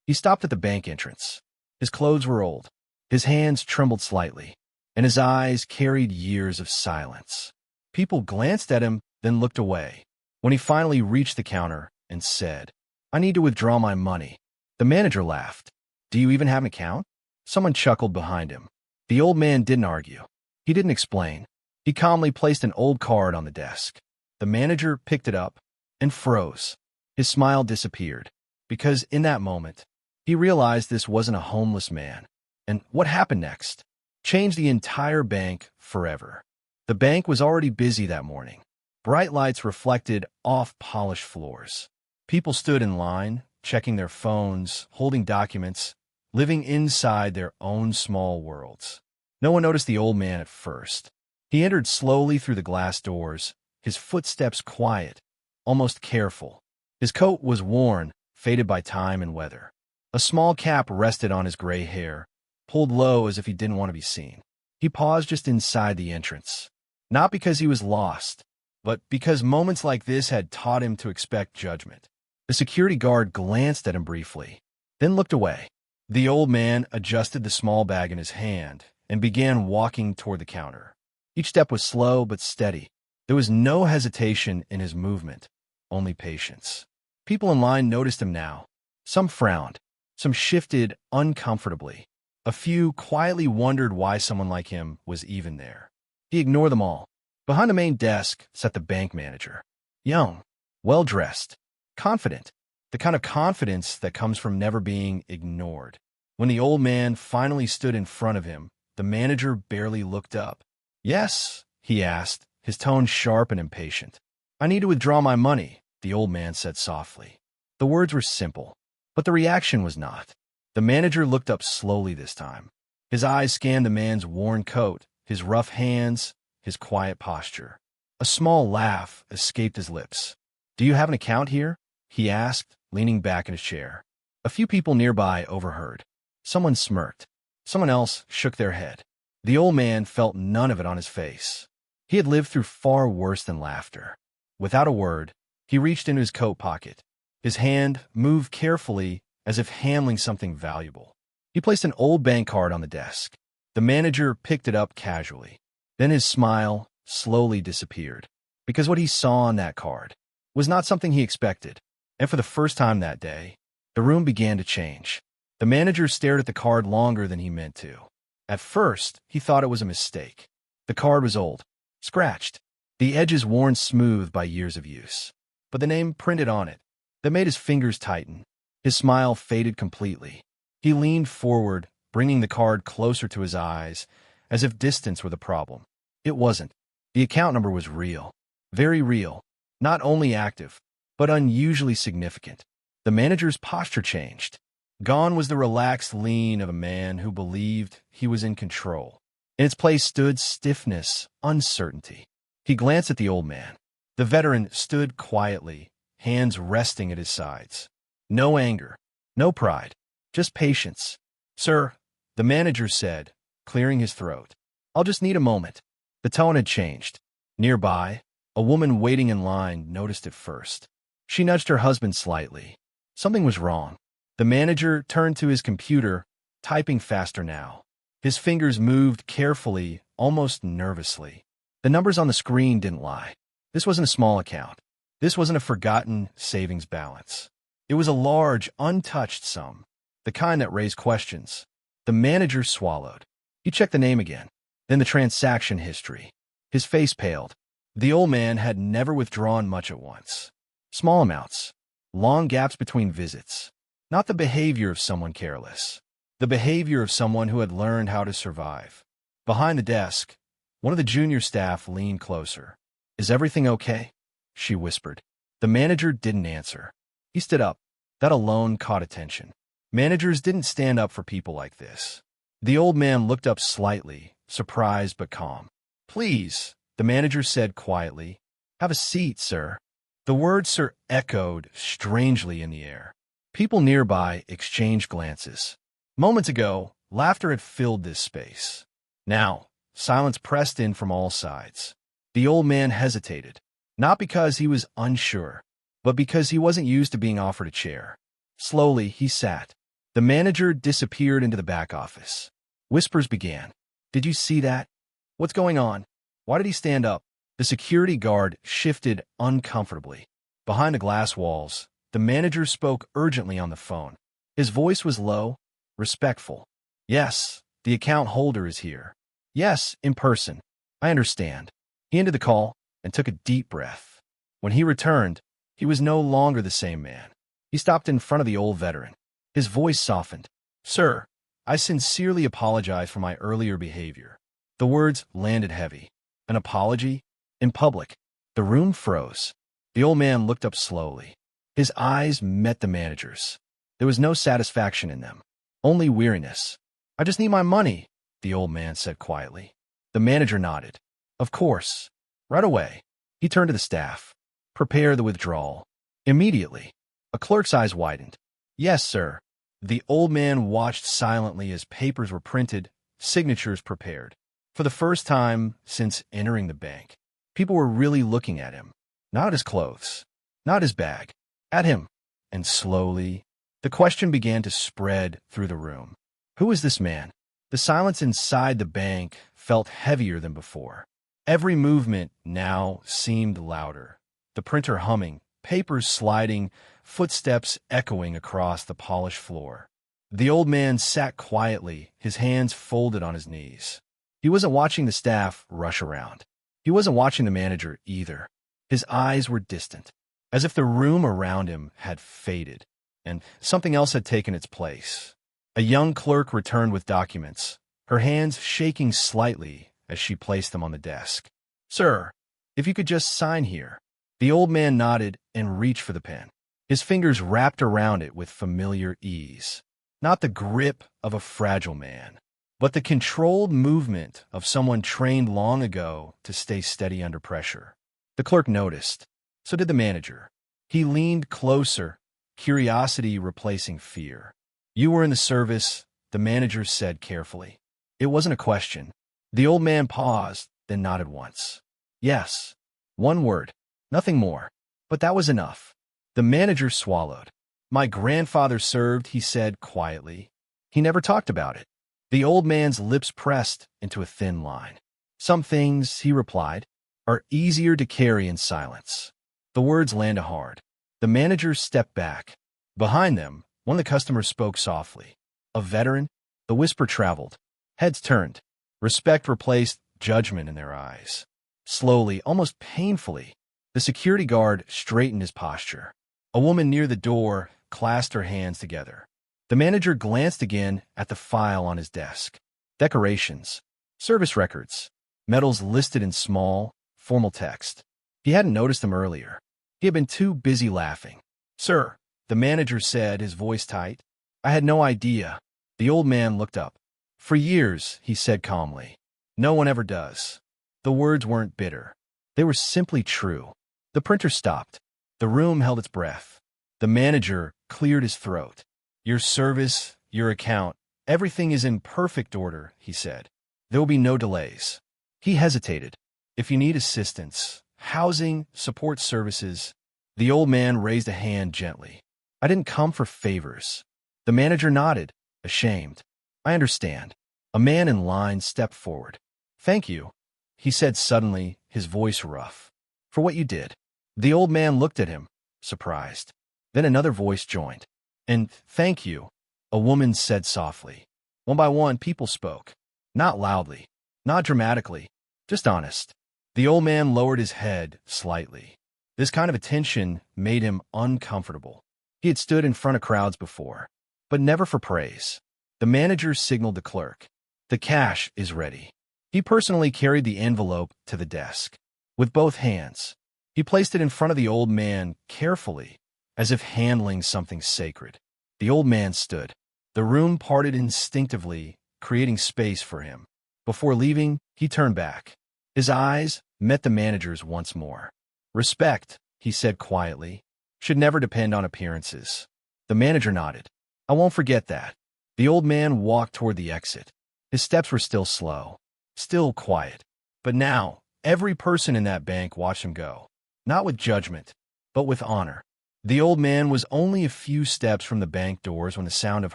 He stopped at the bank entrance. His clothes were old. His hands trembled slightly, and his eyes carried years of silence. People glanced at him, then looked away. When he finally reached the counter and said, "I need to withdraw my money," the manager laughed. "Do you even have an account?" Someone chuckled behind him. The old man didn't argue. He didn't explain. He calmly placed an old card on the desk. The manager picked it up and froze. His smile disappeared, because in that moment, he realized this wasn't a homeless man. And what happened next changed the entire bank forever. The bank was already busy that morning. Bright lights reflected off polished floors. People stood in line, checking their phones, holding documents, living inside their own small worlds. No one noticed the old man at first. He entered slowly through the glass doors, his footsteps quiet, almost careful. His coat was worn, faded by time and weather. A small cap rested on his gray hair, pulled low as if he didn't want to be seen. He paused just inside the entrance, not because he was lost, but because moments like this had taught him to expect judgment. The security guard glanced at him briefly, then looked away. The old man adjusted the small bag in his hand and began walking toward the counter. Each step was slow but steady. There was no hesitation in his movement, only patience. People in line noticed him now. Some frowned, some shifted uncomfortably. A few quietly wondered why someone like him was even there. He ignored them all. Behind the main desk sat the bank manager. Young, well-dressed, confident. The kind of confidence that comes from never being ignored. When the old man finally stood in front of him, the manager barely looked up. "Yes?" he asked, his tone sharp and impatient. "I need to withdraw my money," the old man said softly. The words were simple, but the reaction was not. The manager looked up slowly this time. His eyes scanned the man's worn coat, his rough hands, his quiet posture. A small laugh escaped his lips. "Do you have an account here?" he asked, leaning back in his chair. A few people nearby overheard. Someone smirked. Someone else shook their head. The old man felt none of it on his face. He had lived through far worse than laughter. Without a word, he reached into his coat pocket. His hand moved carefully, as if handling something valuable. He placed an old bank card on the desk. The manager picked it up casually. Then his smile slowly disappeared, because what he saw on that card was not something he expected. And for the first time that day, the room began to change. The manager stared at the card longer than he meant to. At first, he thought it was a mistake. The card was old, scratched, the edges worn smooth by years of use. But the name printed on it, that made his fingers tighten. His smile faded completely. He leaned forward, bringing the card closer to his eyes, as if distance were the problem. It wasn't. The account number was real, very real, not only active, but unusually significant. The manager's posture changed. Gone was the relaxed lean of a man who believed he was in control. In its place stood stiffness, uncertainty. He glanced at the old man. The veteran stood quietly, hands resting at his sides. No anger, no pride, just patience. "Sir," the manager said, clearing his throat. "I'll just need a moment." The tone had changed. Nearby, a woman waiting in line noticed it first. She nudged her husband slightly. Something was wrong. The manager turned to his computer, typing faster now. His fingers moved carefully, almost nervously. The numbers on the screen didn't lie. This wasn't a small account. This wasn't a forgotten savings balance. It was a large, untouched sum, the kind that raised questions. The manager swallowed. He checked the name again, then the transaction history. His face paled. The old man had never withdrawn much at once. Small amounts, long gaps between visits. Not the behavior of someone careless. The behavior of someone who had learned how to survive. Behind the desk, one of the junior staff leaned closer. "Is everything okay?" she whispered. The manager didn't answer. He stood up. That alone caught attention. Managers didn't stand up for people like this. The old man looked up slightly, surprised but calm. "Please," the manager said quietly. "Have a seat, sir." The word "sir" echoed strangely in the air. People nearby exchanged glances. Moments ago, laughter had filled this space. Now, silence pressed in from all sides. The old man hesitated, not because he was unsure, but because he wasn't used to being offered a chair. Slowly, he sat. The manager disappeared into the back office. Whispers began. "Did you see that? What's going on? Why did he stand up?" The security guard shifted uncomfortably. Behind the glass walls, the manager spoke urgently on the phone. His voice was low, respectful. "Yes, the account holder is here. Yes, in person. I understand." He ended the call and took a deep breath. When he returned, he was no longer the same man. He stopped in front of the old veteran. His voice softened. "Sir, I sincerely apologize for my earlier behavior." The words landed heavy. An apology? In public. The room froze. The old man looked up slowly. His eyes met the manager's. There was no satisfaction in them, only weariness. "I just need my money," the old man said quietly. The manager nodded. "Of course. Right away." He turned to the staff. "Prepare the withdrawal." Immediately, a clerk's eyes widened. "Yes, sir." The old man watched silently as papers were printed, signatures prepared. For the first time since entering the bank, people were really looking at him. Not at his clothes, not his bag, at him. And slowly, the question began to spread through the room. Who is this man? The silence inside the bank felt heavier than before. Every movement now seemed louder. The printer humming, papers sliding, footsteps echoing across the polished floor. The old man sat quietly, his hands folded on his knees. He wasn't watching the staff rush around. He wasn't watching the manager either. His eyes were distant, as if the room around him had faded, and something else had taken its place. A young clerk returned with documents, her hands shaking slightly as she placed them on the desk. "Sir, if you could just sign here." The old man nodded and reached for the pen. His fingers wrapped around it with familiar ease. Not the grip of a fragile man, but the controlled movement of someone trained long ago to stay steady under pressure. The clerk noticed. So did the manager. He leaned closer, curiosity replacing fear. "You were in the service," the manager said carefully. It wasn't a question. The old man paused, then nodded once. "Yes." One word, nothing more. But that was enough. The manager swallowed. "My grandfather served," he said quietly. He never talked about it. The old man's lips pressed into a thin line. "Some things," he replied, "are easier to carry in silence." The words landed hard. The manager stepped back. Behind them, one of the customers spoke softly. A veteran? The whisper traveled. Heads turned. Respect replaced judgment in their eyes. Slowly, almost painfully, the security guard straightened his posture. A woman near the door clasped her hands together. The manager glanced again at the file on his desk. Decorations, service records, medals listed in small, formal text. He hadn't noticed them earlier. He had been too busy laughing. "Sir," the manager said, his voice tight. "I had no idea." The old man looked up. "For years," he said calmly. "No one ever does." The words weren't bitter. They were simply true. The printer stopped. The room held its breath. The manager cleared his throat. "Your service, your account, everything is in perfect order," he said. "There will be no delays." He hesitated. "If you need assistance, housing, support services." The old man raised a hand gently. "I didn't come for favors." The manager nodded, ashamed. "I understand." A man in line stepped forward. "Thank you," he said suddenly, his voice rough, "for what you did." The old man looked at him, surprised. Then another voice joined. "And thank you," a woman said softly. One by one, people spoke. Not loudly, not dramatically, just honest. The old man lowered his head slightly. This kind of attention made him uncomfortable. He had stood in front of crowds before, but never for praise. The manager signaled the clerk. "The cash is ready." He personally carried the envelope to the desk. With both hands, he placed it in front of the old man carefully, as if handling something sacred. The old man stood. The room parted instinctively, creating space for him. Before leaving, he turned back. His eyes met the manager's once more. "Respect," he said quietly, "should never depend on appearances." The manager nodded. "I won't forget that." The old man walked toward the exit. His steps were still slow, still quiet. But now, every person in that bank watched him go. Not with judgment, but with honor. The old man was only a few steps from the bank doors when the sound of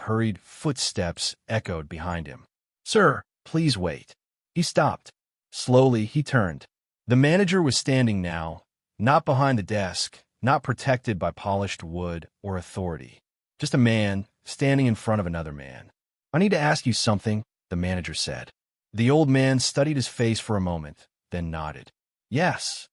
hurried footsteps echoed behind him. "Sir, please wait." He stopped. Slowly, he turned. The manager was standing now, not behind the desk, not protected by polished wood or authority. Just a man standing in front of another man. "I need to ask you something," the manager said. The old man studied his face for a moment, then nodded. "Yes."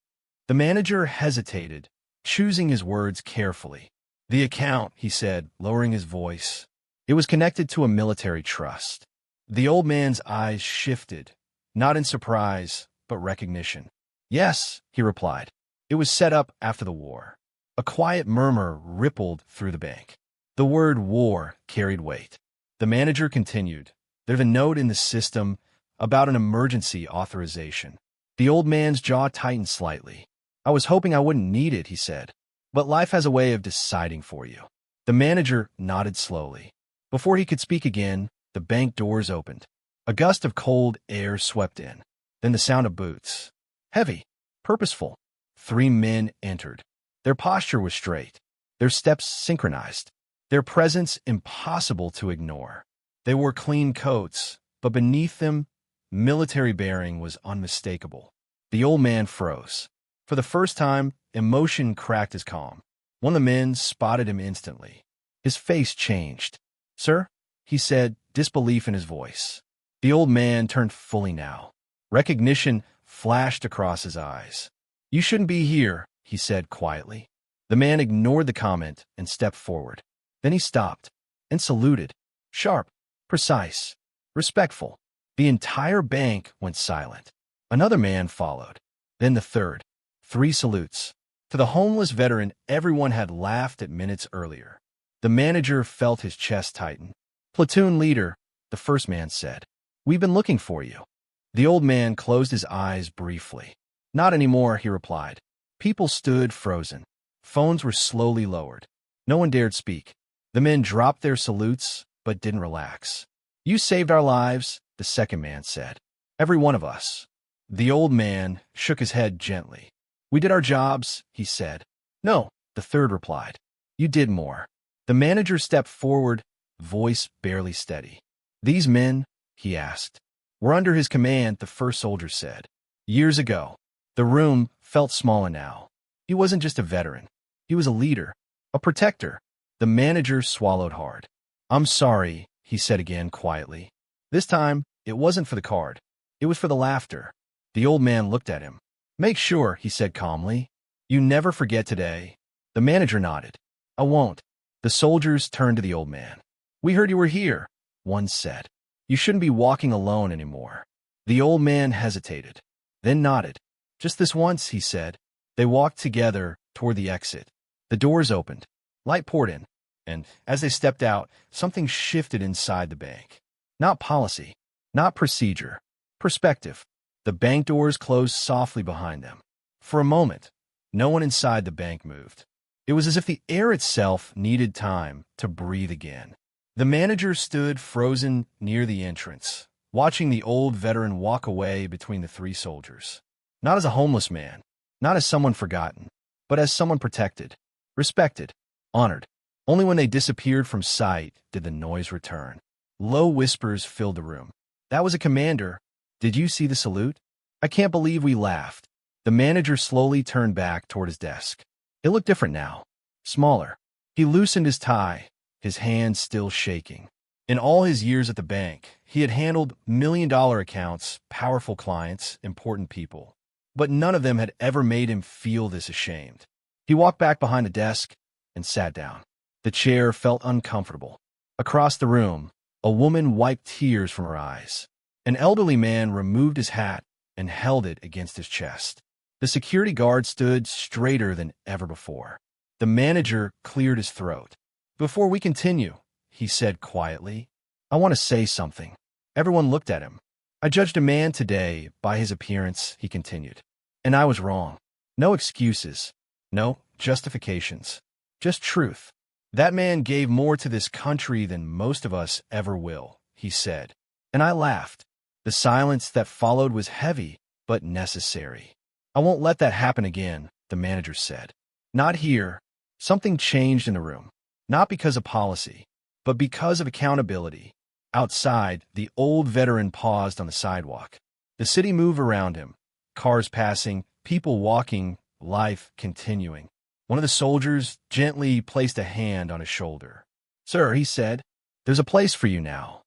The manager hesitated, choosing his words carefully. "The account," he said, lowering his voice. "It was connected to a military trust." The old man's eyes shifted, not in surprise, but recognition. "Yes," he replied. "It was set up after the war." A quiet murmur rippled through the bank. The word war carried weight. The manager continued. "There's a note in the system about an emergency authorization." The old man's jaw tightened slightly. "I was hoping I wouldn't need it," he said. "But life has a way of deciding for you." The manager nodded slowly. Before he could speak again, the bank doors opened. A gust of cold air swept in. Then the sound of boots. Heavy, purposeful. 3 men entered. Their posture was straight, their steps synchronized, their presence impossible to ignore. They wore clean coats, but beneath them, military bearing was unmistakable. The old man froze. For the first time, emotion cracked his calm. One of the men spotted him instantly. His face changed. "Sir?" he said, disbelief in his voice. The old man turned fully now. Recognition flashed across his eyes. "You shouldn't be here," he said quietly. The man ignored the comment and stepped forward. Then he stopped and saluted. Sharp, precise, respectful. The entire bank went silent. Another man followed. Then the third. 3 salutes. To the homeless veteran everyone had laughed at minutes earlier. The manager felt his chest tighten. "Platoon leader," the first man said. "We've been looking for you." The old man closed his eyes briefly. "Not anymore," he replied. People stood frozen. Phones were slowly lowered. No one dared speak. The men dropped their salutes, but didn't relax. "You saved our lives," the second man said. "Every one of us." The old man shook his head gently. "We did our jobs," he said. "No," the third replied. "You did more." The manager stepped forward, voice barely steady. "These men," he asked. "Were under his command," the first soldier said. "Years ago." The room felt smaller now. He wasn't just a veteran. He was a leader, a protector. The manager swallowed hard. "I'm sorry," he said again quietly. This time, it wasn't for the card. It was for the laughter. The old man looked at him. "Make sure," he said calmly. "You never forget today." The manager nodded. "I won't." The soldiers turned to the old man. "We heard you were here," one said. "You shouldn't be walking alone anymore." The old man hesitated, then nodded. "Just this once," he said. They walked together toward the exit. The doors opened. Light poured in, and as they stepped out, something shifted inside the bank. Not policy, not procedure, perspective. The bank doors closed softly behind them. For a moment, no one inside the bank moved. It was as if the air itself needed time to breathe again. The manager stood frozen near the entrance, watching the old veteran walk away between the 3 soldiers. Not as a homeless man, not as someone forgotten, but as someone protected, respected, honored. Only when they disappeared from sight did the noise return. Low whispers filled the room. "That was a commander. Did you see the salute?" "I can't believe we laughed." The manager slowly turned back toward his desk. It looked different now, smaller. He loosened his tie, his hands still shaking. In all his years at the bank, he had handled million-dollar accounts, powerful clients, important people. But none of them had ever made him feel this ashamed. He walked back behind the desk and sat down. The chair felt uncomfortable. Across the room, a woman wiped tears from her eyes. An elderly man removed his hat and held it against his chest. The security guard stood straighter than ever before. The manager cleared his throat. "Before we continue," he said quietly, "I want to say something." Everyone looked at him. "I judged a man today by his appearance," he continued. "And I was wrong. No excuses. No justifications. Just truth. That man gave more to this country than most of us ever will," he said. And I laughed. The silence that followed was heavy, but necessary. "I won't let that happen again," the manager said. "Not here, Something changed in the room, not because of policy, but because of accountability. Outside, the old veteran paused on the sidewalk. The city moved around him, cars passing, people walking, life continuing. One of the soldiers gently placed a hand on his shoulder. "Sir," he said, "there's a place for you now."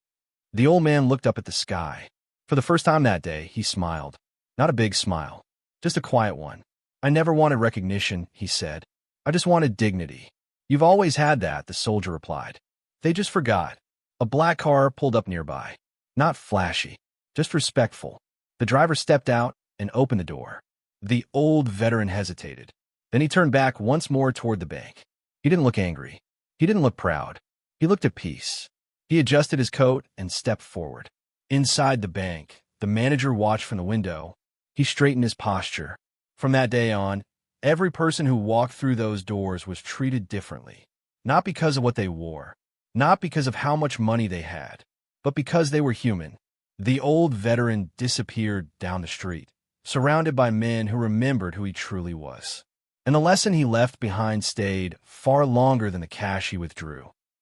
The old man looked up at the sky. For the first time that day, he smiled. Not a big smile, just a quiet one. "I never wanted recognition," he said. "I just wanted dignity." "You've always had that," the soldier replied. "They just forgot." A black car pulled up nearby. Not flashy, just respectful. The driver stepped out and opened the door. The old veteran hesitated. Then he turned back once more toward the bank. He didn't look angry. He didn't look proud. He looked at peace. He adjusted his coat and stepped forward. Inside the bank, the manager watched from the window. He straightened his posture. From that day on, every person who walked through those doors was treated differently. Not because of what they wore, not because of how much money they had, but because they were human. The old veteran disappeared down the street, surrounded by men who remembered who he truly was. And the lesson he left behind stayed far longer than the cash he withdrew.